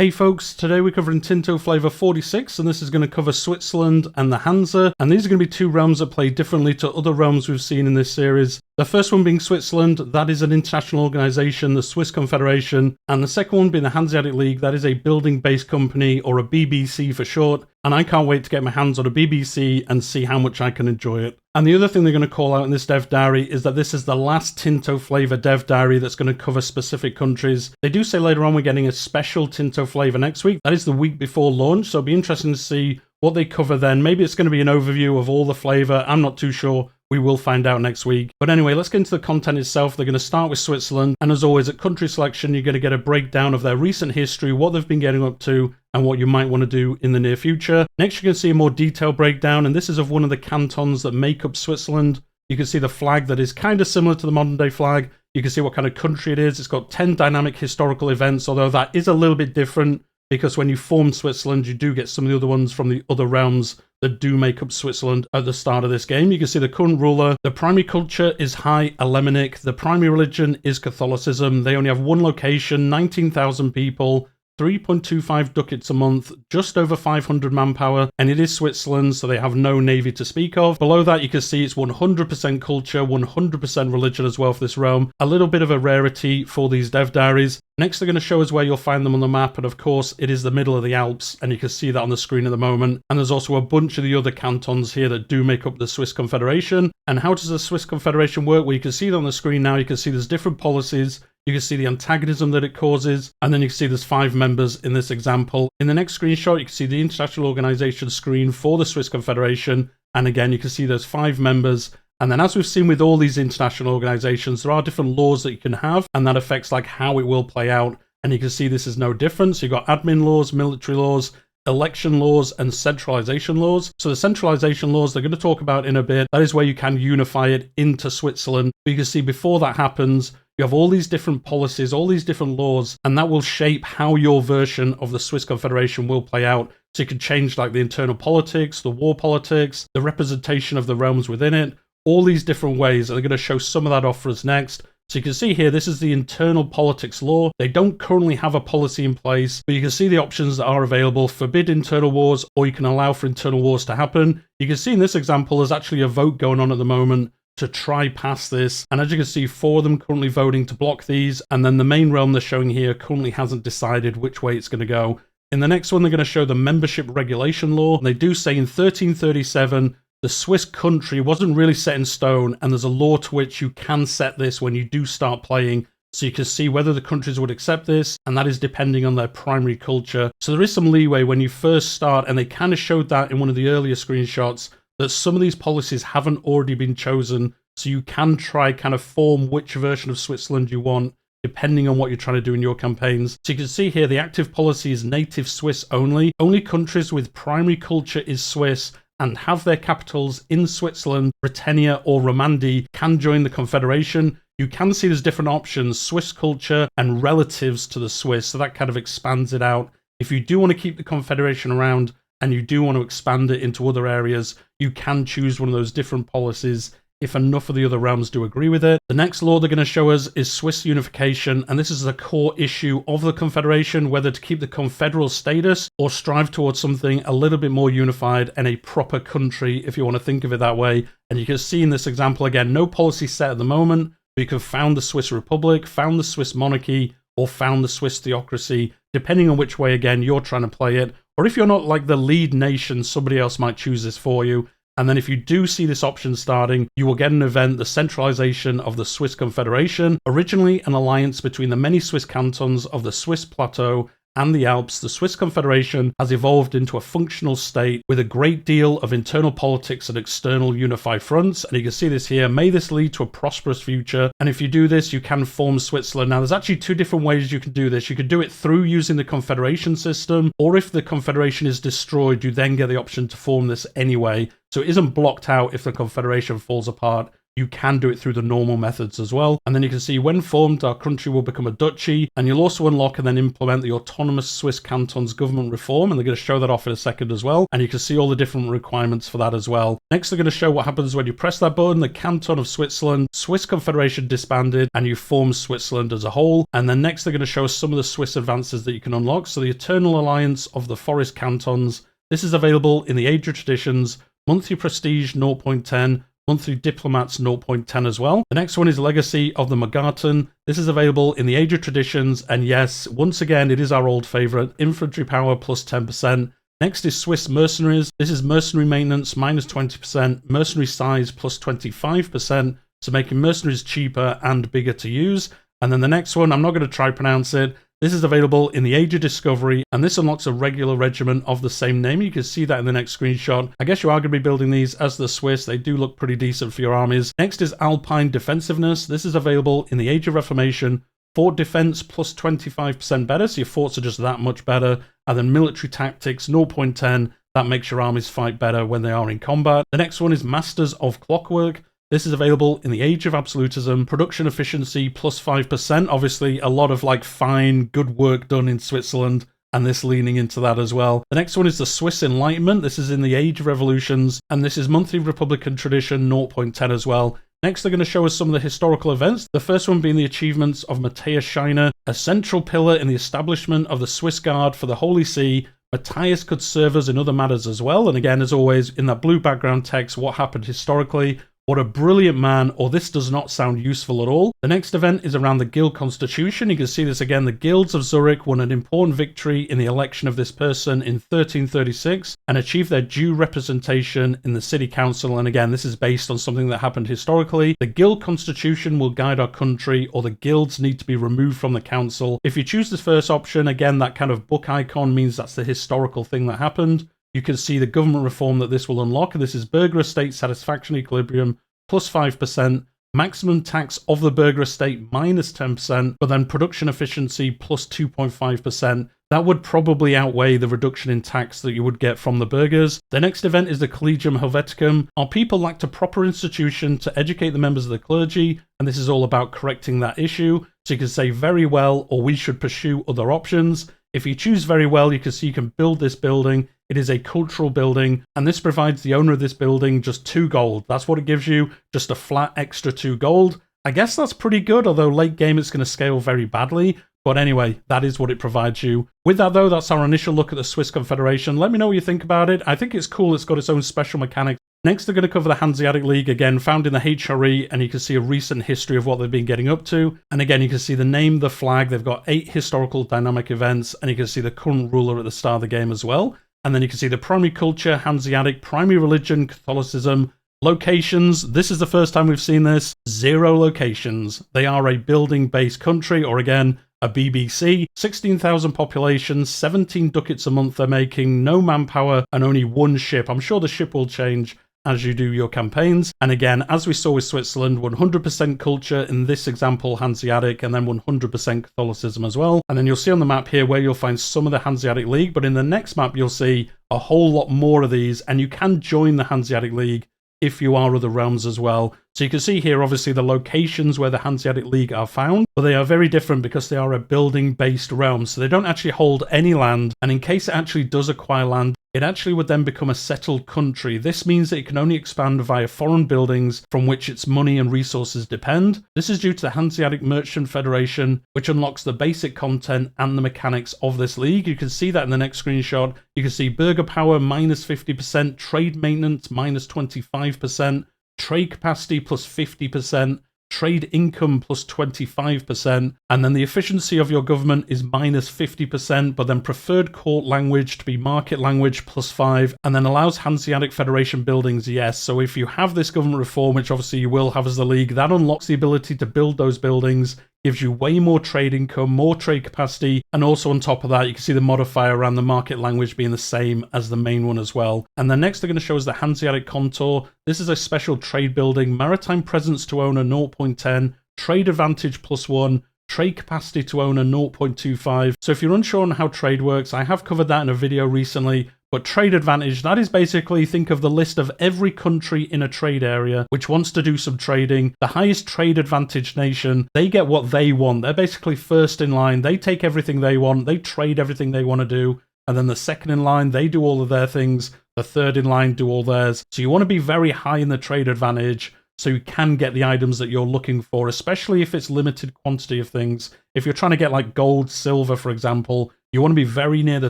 Hey folks, today we're covering Tinto Flavor 46, and this is going to cover Switzerland and the Hanza, and these are going to be two realms that play differently to other realms we've seen in this series. The first one being Switzerland, that is an international organisation, the Swiss Confederation, and the second one being the Hanseatic League, that is a building-based company, or a BBC for short, and I can't wait to get my hands on a BBC and see how much I can enjoy it. And the other thing they're going to call out in this dev diary is that this is the last Tinto Flavor Dev Diary that's going to cover specific countries. They do say later on we're getting a special Tinto Flavor next week. That is the week before launch, so it'll be interesting to see what they cover then. Maybe it's going to be an overview of all the flavour. I'm not too sure. We will find out next week. But anyway, let's get into the content itself. They're going to start with Switzerland. And as always, at country selection, you're going to get a breakdown of their recent history, what they've been getting up to, and what you might want to do in the near future. Next, you can see a more detailed breakdown, and this is of one of the cantons that make up Switzerland. You can see the flag that is kind of similar to the modern day flag. You can see what kind of country it is. It's got 10 dynamic historical events, although that is a little bit different because when you form Switzerland, you do get some of the other ones from the other realms that do make up Switzerland at the start of this game. You can see the current ruler. The primary culture is High Alemannic. The primary religion is Catholicism. They only have one location, 19,000 people, 3.25 ducats a month, just over 500 manpower, and it is Switzerland, so they have no navy to speak of. Below that, you can see it's 100% culture, 100% religion as well for this realm. A little bit of a rarity for these dev diaries. Next, they're going to show us where you'll find them on the map, and of course, it is the middle of the Alps, and you can see that on the screen at the moment. And there's also a bunch of the other cantons here that do make up the Swiss Confederation. And how does the Swiss Confederation work? Well, you can see it on the screen now. You can see there's different policies. You can see the antagonism that it causes, and then you can see there's 5 members in this example. In the next screenshot, you can see the international organization screen for the Swiss Confederation, and again, you can see there's 5 members. And then as we've seen with all these international organizations, there are different laws that you can have, and that affects like how it will play out. And you can see this is no different. So you've got admin laws, military laws, election laws, and centralization laws. So the centralization laws they're going to talk about in a bit, that is where you can unify it into Switzerland. But you can see before that happens, you have all these different policies, all these different laws, and that will shape how your version of the Swiss Confederation will play out. So you can change like the internal politics, the war politics, the representation of the realms within it, all these different ways. And they're going to show some of that off for us next. So you can see here, this is the internal politics law. They don't currently have a policy in place, but you can see the options that are available. Forbid internal wars, or you can allow for internal wars to happen. You can see in this example, there's actually a vote going on at the moment to try pass this. And as you can see, 4 of them currently voting to block these. And then the main realm they're showing here currently hasn't decided which way it's going to go. In the next one, they're going to show the membership regulation law. And they do say in 1337, the Swiss country wasn't really set in stone, and there's a law to which you can set this when you do start playing. So you can see whether the countries would accept this, and that is depending on their primary culture. So there is some leeway when you first start, and they kind of showed that in one of the earlier screenshots, that some of these policies haven't already been chosen, so you can try kind of form which version of Switzerland you want, depending on what you're trying to do in your campaigns. So you can see here, the active policy is native Swiss only. Only countries with primary culture is Swiss and have their capitals in Switzerland, Britannia, or Romandie can join the Confederation. You can see there's different options, Swiss culture and relatives to the Swiss, so that kind of expands it out. If you do want to keep the Confederation around and you do want to expand it into other areas, you can choose one of those different policies if enough of the other realms do agree with it. The next law they're going to show us is Swiss unification, and this is a core issue of the Confederation, whether to keep the confederal status or strive towards something a little bit more unified and a proper country, if you want to think of it that way. And you can see in this example, again, no policy set at the moment, but you can found the Swiss Republic, found the Swiss monarchy, or found the Swiss theocracy, depending on which way, again, you're trying to play it. Or if you're not like the lead nation, somebody else might choose this for you. And then if you do see this option starting, you will get an event, the centralization of the Swiss Confederation. Originally an alliance between the many Swiss cantons of the Swiss plateau and the Alps, the Swiss Confederation has evolved into a functional state with a great deal of internal politics and external unified fronts. And you can see this here. May this lead to a prosperous future. And if you do this, you can form Switzerland. Now, there's actually 2 different ways you can do this. You could do it through using the Confederation system, or if the Confederation is destroyed, you then get the option to form this anyway. So it isn't blocked out if the Confederation falls apart. you can do it through the normal methods as well. And then you can see when formed, our country will become a duchy, and you'll also unlock and then implement the autonomous Swiss cantons government reform, and they're going to show that off in a second as well. And you can see all the different requirements for that as well. Next, they're going to show what happens when you press that button, the canton of Switzerland, Swiss Confederation disbanded, and you form Switzerland as a whole. And then next, they're going to show us some of the Swiss advances that you can unlock. So the Eternal Alliance of the Forest Cantons, this is available in the Age of Traditions, monthly prestige 0.10, monthly diplomats 0.10 as well. The next one is Legacy of the Morgarten. This is available in the Age of Traditions, and yes, once again, it is our old favourite, infantry power plus 10%. Next is Swiss Mercenaries. This is mercenary maintenance minus 20%, mercenary size plus 25%, so making mercenaries cheaper and bigger to use. And then the next one, I'm not going to try pronounce it. This is available in the Age of Discovery, and this unlocks a regular regiment of the same name. You can see that in the next screenshot. I guess you are going to be building these as the Swiss. They do look pretty decent for your armies. Next is Alpine Defensiveness. This is available in the Age of Reformation. Fort Defense plus 25% better, so your forts are just that much better. And then Military Tactics 0.10. That makes your armies fight better when they are in combat. The next one is Masters of Clockwork. This is available in the Age of Absolutism, production efficiency plus 5%. Obviously, a lot of like fine, good work done in Switzerland, and this leaning into that as well. The next one is the Swiss Enlightenment. This is in the Age of Revolutions, and this is monthly Republican tradition 0.10 as well. Next, they're going to show us some of the historical events. The first one being the achievements of Matthias Scheiner, a central pillar in the establishment of the Swiss Guard for the Holy See. Matthias could serve us in other matters as well. And again, as always, in that blue background text, what happened historically. What a brilliant man, or this does not sound useful at all. The next event is around the Guild Constitution. You can see this again. The Guilds of Zurich won an important victory in the election of this person in 1336 and achieved their due representation in the city council. And again, this is based on something that happened historically. The Guild Constitution will guide our country, or the guilds need to be removed from the council. If you choose this first option, again, that kind of book icon means that's the historical thing that happened. You can see the government reform that this will unlock. This is burgher estate satisfaction equilibrium plus 5%, maximum tax of the burgher estate minus 10%, but then production efficiency plus 2.5%. That would probably outweigh the reduction in tax that you would get from the burghers. The next event is the Collegium Helveticum. Our people lacked a proper institution to educate the members of the clergy, and this is all about correcting that issue. So you can say very well, or we should pursue other options. If you choose very well, you can see you can build this building. It is a cultural building, and this provides the owner of this building just 2 gold. That's what it gives you, just a flat extra 2 gold. I guess that's pretty good, although late game it's going to scale very badly. But anyway, that is what it provides you. With that though, that's our initial look at the Swiss Confederation. Let me know what you think about it. I think it's cool. It's got its own special mechanics. Next, they're going to cover the Hanseatic League, again, found in the HRE, and you can see a recent history of what they've been getting up to. And again, you can see the name, the flag. They've got 8 historical dynamic events, and you can see the current ruler at the start of the game as well. And then you can see the primary culture, Hanseatic, primary religion, Catholicism, locations. This is the first time we've seen this. 0 locations. They are a building-based country, or again, a BBC. 16,000 population, 17 ducats a month they're making, no manpower, and only 1 ship. I'm sure the ship will change as you do your campaigns. And again, as we saw with Switzerland, 100% culture, in this example Hanseatic, and then 100% Catholicism as well. And then you'll see on the map here where you'll find some of the Hanseatic League, but in the next map you'll see a whole lot more of these, and you can join the Hanseatic League if you are other realms as well. So you can see here obviously the locations where the Hanseatic League are found, but they are very different because they are a building-based realm, so they don't actually hold any land, and in case it actually does acquire land, it actually would then become a settled country. This means that it can only expand via foreign buildings from which its money and resources depend. This is due to the Hanseatic Merchant Federation, which unlocks the basic content and the mechanics of this league. You can see that in the next screenshot. You can see burgher power minus 50%, trade maintenance minus 25%, trade capacity plus 50%, trade income plus 25%, and then the efficiency of your government is minus 50%, but then preferred court language to be market language plus 5, and then allows Hanseatic Federation buildings, yes. So if you have this government reform, which obviously you will have as the league, that unlocks the ability to build those buildings, gives you way more trade income, more trade capacity, and also on top of that, you can see the modifier around the market language being the same as the main one as well. And then next they're going to show us the Hanseatic Contour. This is a special trade building, maritime presence to owner 0.10, trade advantage plus 1, trade capacity to owner 0.25. So if you're unsure on how trade works, I have covered that in a video recently, But trade advantage, that is basically, think of the list of every country in a trade area which wants to do some trading. The highest trade advantage nation, they get what they want. They're basically first in line. They take everything they want. They trade everything they want to do. And then the second in line, they do all of their things. The third in line do all theirs. So you want to be very high in the trade advantage so you can get the items that you're looking for, especially if it's limited quantity of things. If you're trying to get like gold, silver, for example, you want to be very near the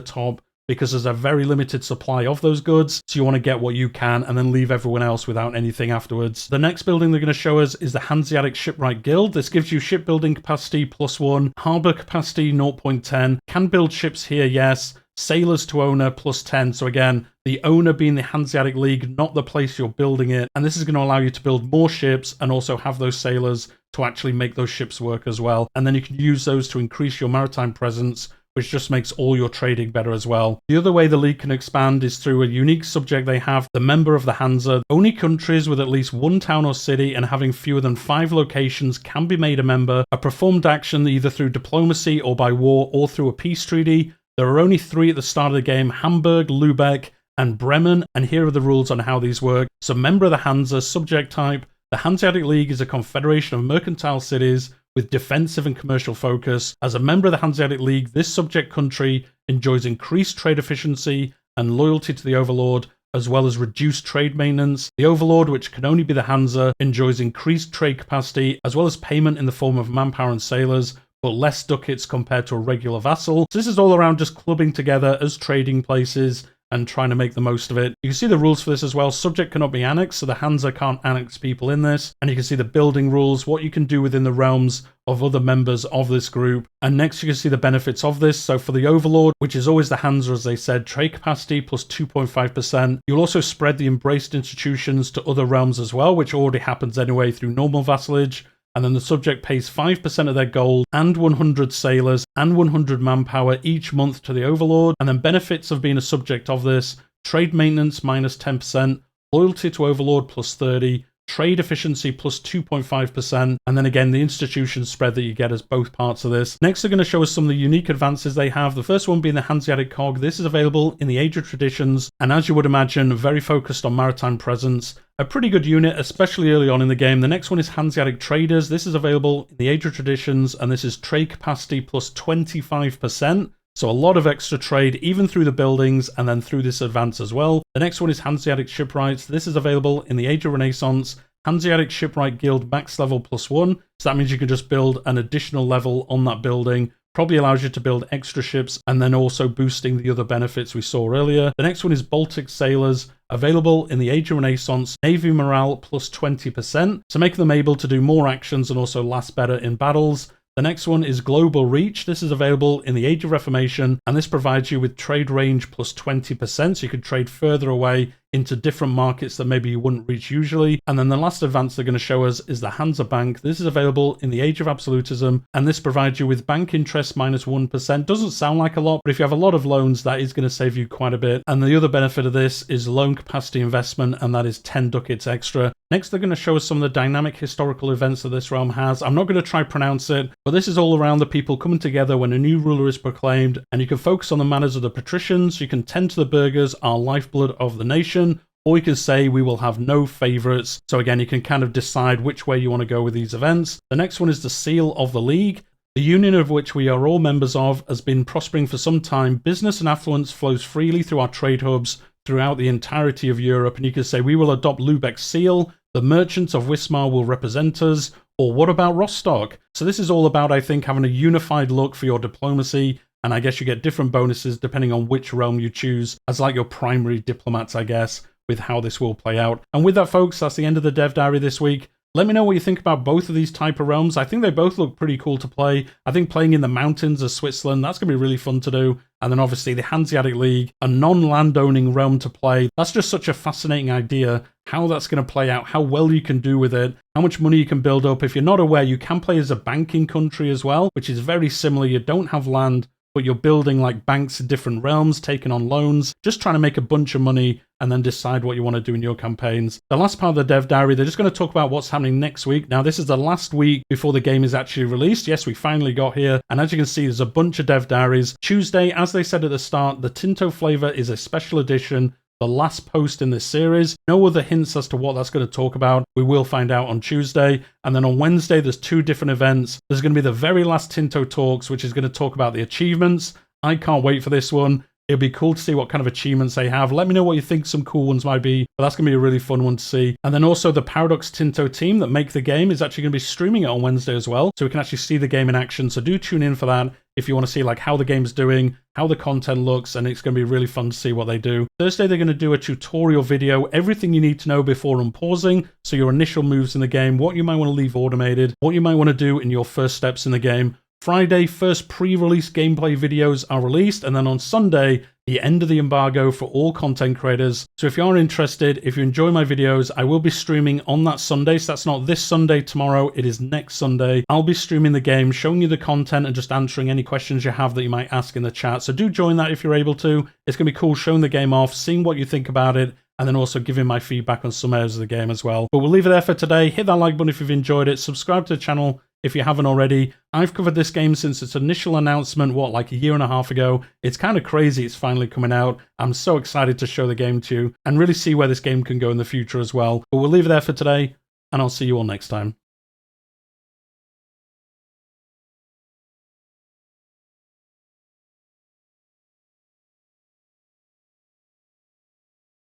top because there's a very limited supply of those goods. So you want to get what you can and then leave everyone else without anything afterwards. The next building they're going to show us is the Hanseatic Shipwright Guild. This gives you shipbuilding capacity +1, harbour capacity 0.10, can build ships here, yes. Sailors to owner +10. So again, the owner being the Hanseatic League, not the place you're building it. And this is going to allow you to build more ships and also have those sailors to actually make those ships work as well. And then you can use those to increase your maritime presence, which just makes all your trading better as well. The other way the league can expand is through a unique subject they have, the member of the Hanza. Only countries with at least one town or city and having fewer than 5 locations can be made a member. A performed action either through diplomacy or by war or through a peace treaty. There are only 3 at the start of the game, Hamburg, Lübeck, and Bremen, and here are the rules on how these work. So member of the Hanza, subject type. The Hanseatic League is a confederation of mercantile cities with defensive and commercial focus. As a member of the Hanseatic League, this subject country enjoys increased trade efficiency and loyalty to the overlord, as well as reduced trade maintenance. The overlord, which can only be the Hanza, enjoys increased trade capacity, as well as payment in the form of manpower and sailors, but less ducats compared to a regular vassal. So this is all around just clubbing together as trading places and trying to make the most of it. You can see the rules for this as well. Subject cannot be annexed, so the Hanza can't annex people in this. And you can see the building rules, what you can do within the realms of other members of this group. And next you can see the benefits of this. So for the Overlord, which is always the Hanza, as they said, trade capacity plus 2.5%. You'll also spread the embraced institutions to other realms as well, which already happens anyway through normal vassalage. And then the subject pays 5% of their gold and 100 sailors and 100 manpower each month to the Overlord. And then benefits of being a subject of this: trade maintenance minus 10%, loyalty to Overlord plus 30%, trade efficiency plus 2.5%, and then again the institution spread that you get as both parts of this. Next they're going to show us some of the unique advances they have. The first one being the Hanseatic Cog. This is available in the Age of Traditions, and as you would imagine, very focused on maritime presence. A pretty good unit, especially early on in the game. The next one is Hanseatic Traders. This is available in the Age of Traditions, and this is trade capacity plus 25%. So a lot of extra trade, even through the buildings and then through this advance as well. The next one is Hanseatic Shipwrights. This is available in the Age of Renaissance. Hanseatic Shipwright Guild max level +1. So that means you can just build an additional level on that building. Probably allows you to build extra ships and then also boosting the other benefits we saw earlier. The next one is Baltic Sailors, available in the Age of Renaissance, Navy morale plus 20%, so make them able to do more actions and also last better in battles. The next one is Global Reach. This is available in the Age of Reformation, and this provides you with trade range plus 20%, so you could trade further away into different markets that maybe you wouldn't reach usually. And then the last advance they're going to show us is the Hanza Bank. This is available in the Age of Absolutism, and this provides you with bank interest minus 1%. Doesn't sound like a lot, but if you have a lot of loans, that is going to save you quite a bit. And the other benefit of this is loan capacity investment, and that is 10 ducats extra. Next, they're going to show us some of the dynamic historical events that this realm has. I'm not going to try pronounce it, but this is all around the people coming together when a new ruler is proclaimed, and you can focus on the manners of the patricians, you can tend to the burghers, our lifeblood of the nation, or you can say we will have no favourites. So again, you can kind of decide which way you want to go with these events. The next one is the Seal of the League. The union of which we are all members of has been prospering for some time. Business and affluence flows freely through our trade hubs throughout the entirety of Europe, and you can say we will adopt Lübeck's seal, the merchants of Wismar will represent us, or what about Rostock? So this is all about, I think, having a unified look for your diplomacy, and I guess you get different bonuses depending on which realm you choose as like your primary diplomats, I guess, with how this will play out. And with that, folks, that's the end of the Dev Diary this week. Let me know what you think about both of these type of realms. I think they both look pretty cool to play. I think playing in the mountains of Switzerland, that's going to be really fun to do. And then obviously the Hanseatic League, a non-landowning realm to play. That's just such a fascinating idea, how that's going to play out, how well you can do with it, how much money you can build up. If you're not aware, you can play as a banking country as well, which is very similar. You don't have land, but you're building like banks in different realms, taking on loans, just trying to make a bunch of money and then decide what you want to do in your campaigns. The last part of the dev diary, they're just going to talk about what's happening next week. Now, this is the last week before the game is actually released. Yes, we finally got here. And as you can see, there's a bunch of dev diaries. Tuesday, as they said at the start, the Tinto Flavor is a special edition, the last post in this series. No other hints as to what that's going to talk about. We will find out on Tuesday. And then on Wednesday, there's 2 different events. There's going to be the very last Tinto Talks, which is going to talk about the achievements. I can't wait for this one. It'll be cool to see what kind of achievements they have. Let me know what you think some cool ones might be, but that's going to be a really fun one to see. And then also the Paradox Tinto team that make the game is actually going to be streaming it on Wednesday as well, so we can actually see the game in action. So do tune in for that if you want to see like how the game's doing, how the content looks, and it's going to be really fun to see what they do. Thursday, they're going to do a tutorial video, everything you need to know before unpausing, so your initial moves in the game, what you might want to leave automated, what you might want to do in your first steps in the game. Friday, first pre-release gameplay videos are released, and then on Sunday, the end of the embargo for all content creators. So if you are interested, if you enjoy my videos, I will be streaming on that Sunday. So that's not this Sunday tomorrow, it is next Sunday. I'll be streaming the game, showing you the content and just answering any questions you have that you might ask in the chat. So do join that if you're able to. It's going to be cool showing the game off, seeing what you think about it, and then also giving my feedback on some areas of the game as well. But we'll leave it there for today. Hit that like button if you've enjoyed it. Subscribe to the channel if you haven't already. I've covered this game since its initial announcement, like a year and a half ago. It's kind of crazy it's finally coming out. I'm so excited to show the game to you and really see where this game can go in the future as well. But we'll leave it there for today, and I'll see you all next time.